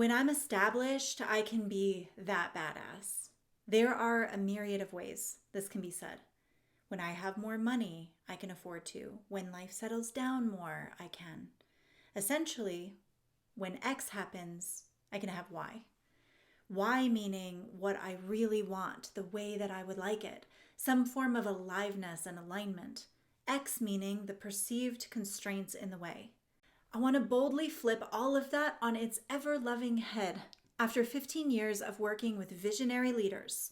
When I'm established, I can be that badass. There are a myriad of ways this can be said. When I have more money, I can afford to. When life settles down more, I can. Essentially, when X happens, I can have Y. Y meaning what I really want, the way that I would like it, some form of aliveness and alignment. X meaning the perceived constraints in the way. I want to boldly flip all of that on its ever-loving head. After 15 years of working with visionary leaders,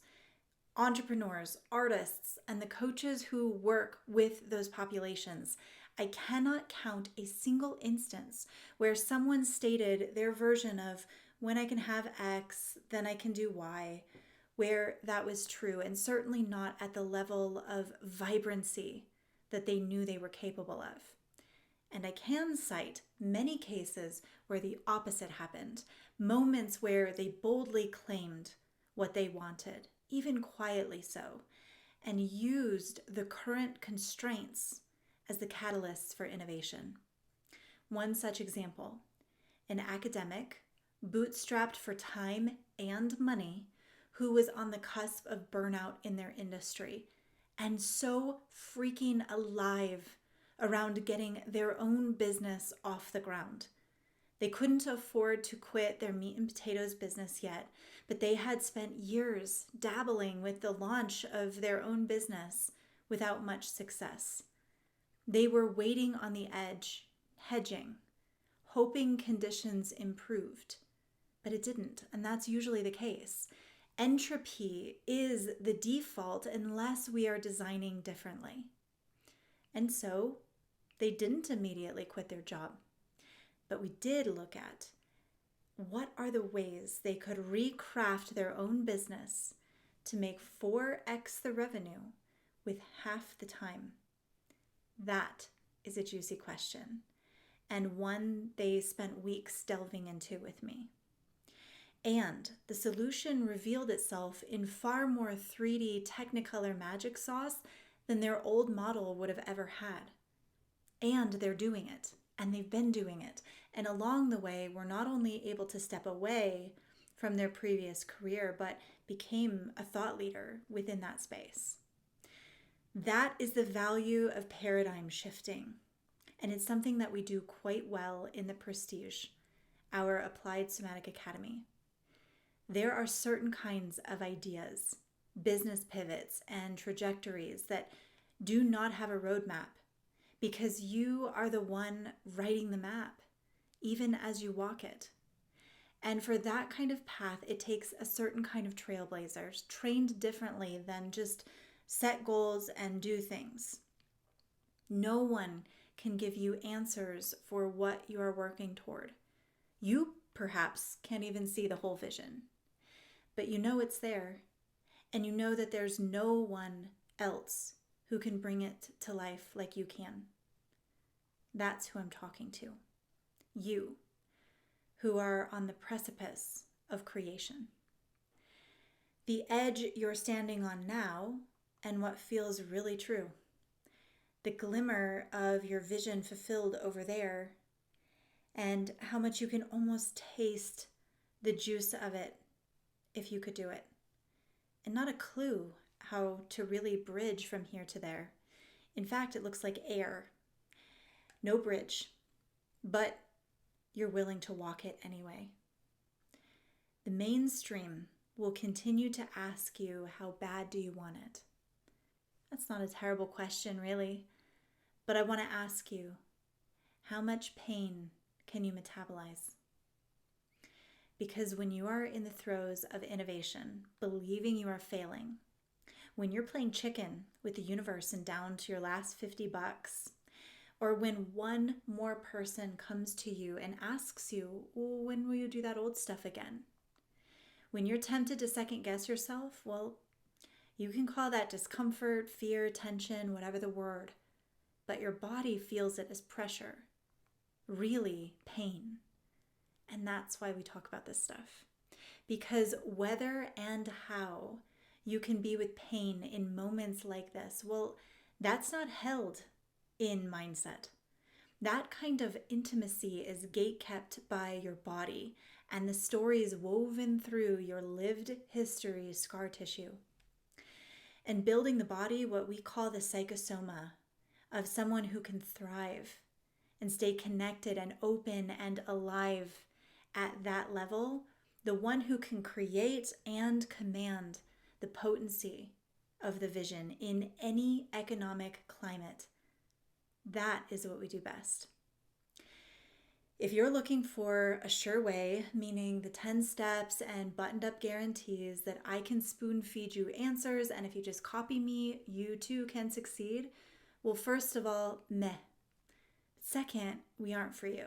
entrepreneurs, artists, and the coaches who work with those populations, I cannot count a single instance where someone stated their version of when I can have X, then I can do Y, where that was true, and certainly not at the level of vibrancy that they knew they were capable of. And I can cite many cases where the opposite happened, moments where they boldly claimed what they wanted, even quietly so, and used the current constraints as the catalysts for innovation. One such example, an academic, bootstrapped for time and money, who was on the cusp of burnout in their industry, and so freaking alive around getting their own business off the ground. They couldn't afford to quit their meat and potatoes business yet, but they had spent years dabbling with the launch of their own business without much success. They were waiting on the edge, hedging, hoping conditions improved, but it didn't, and that's usually the case. Entropy is the default unless we are designing differently. And so they didn't immediately quit their job, but we did look at what are the ways they could recraft their own business to make 4x the revenue with half the time. That is a juicy question, and one they spent weeks delving into with me. And the solution revealed itself in far more 3D Technicolor magic sauce than their old model would have ever had. And they're doing it, and they've been doing it. And along the way, were not only able to step away from their previous career, but became a thought leader within that space. That is the value of paradigm shifting. And it's something that we do quite well in the Prestige, our Applied Somatic Academy. There are certain kinds of ideas, business pivots, and trajectories that do not have a roadmap, because you are the one writing the map, even as you walk it. And for that kind of path, it takes a certain kind of trailblazers, trained differently than just set goals and do things. No one can give you answers for what you are working toward. You perhaps can't even see the whole vision, but you know it's there, and you know that there's no one else who can bring it to life like you can. That's who I'm talking to. You, who are on the precipice of creation. The edge you're standing on now, and what feels really true. The glimmer of your vision fulfilled over there, and how much you can almost taste the juice of it if you could do it. And not a clue how to really bridge from here to there. In fact, it looks like air. No bridge, but you're willing to walk it anyway. The mainstream will continue to ask you, how bad do you want it? That's not a terrible question, really. But I want to ask you, how much pain can you metabolize? Because when you are in the throes of innovation, believing you are failing, when you're playing chicken with the universe and down to your last $50, or when one more person comes to you and asks you, well, when will you do that old stuff again? When you're tempted to second guess yourself, well, you can call that discomfort, fear, tension, whatever the word, but your body feels it as pressure, really pain. And that's why we talk about this stuff. Because whether and how you can be with pain in moments like this, well, that's not held in mindset. That kind of intimacy is gatekept by your body and the stories woven through your lived history scar tissue. And building the body, what we call the psychosoma of someone who can thrive and stay connected and open and alive at that level, the one who can create and command the potency of the vision in any economic climate. That is what we do best. If you're looking for a sure way, meaning the 10 steps and buttoned up guarantees that I can spoon feed you answers, and if you just copy me, you too can succeed, well, first of all, meh. Second, we aren't for you.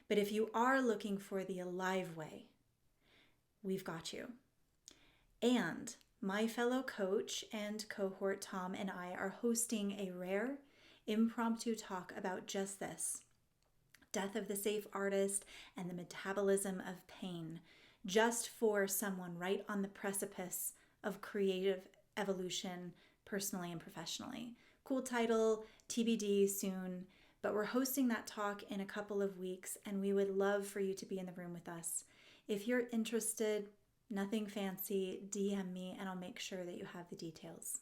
But if you are looking for the alive way, we've got you. And my fellow coach and cohort Tom and I are hosting a rare impromptu talk about just this: death of the safe artist and the metabolism of pain, just for someone right on the precipice of creative evolution, personally and professionally. Cool title, TBD soon, but we're hosting that talk in a couple of weeks, and we would love for you to be in the room with us. If you're interested, nothing fancy, DM me and I'll make sure that you have the details.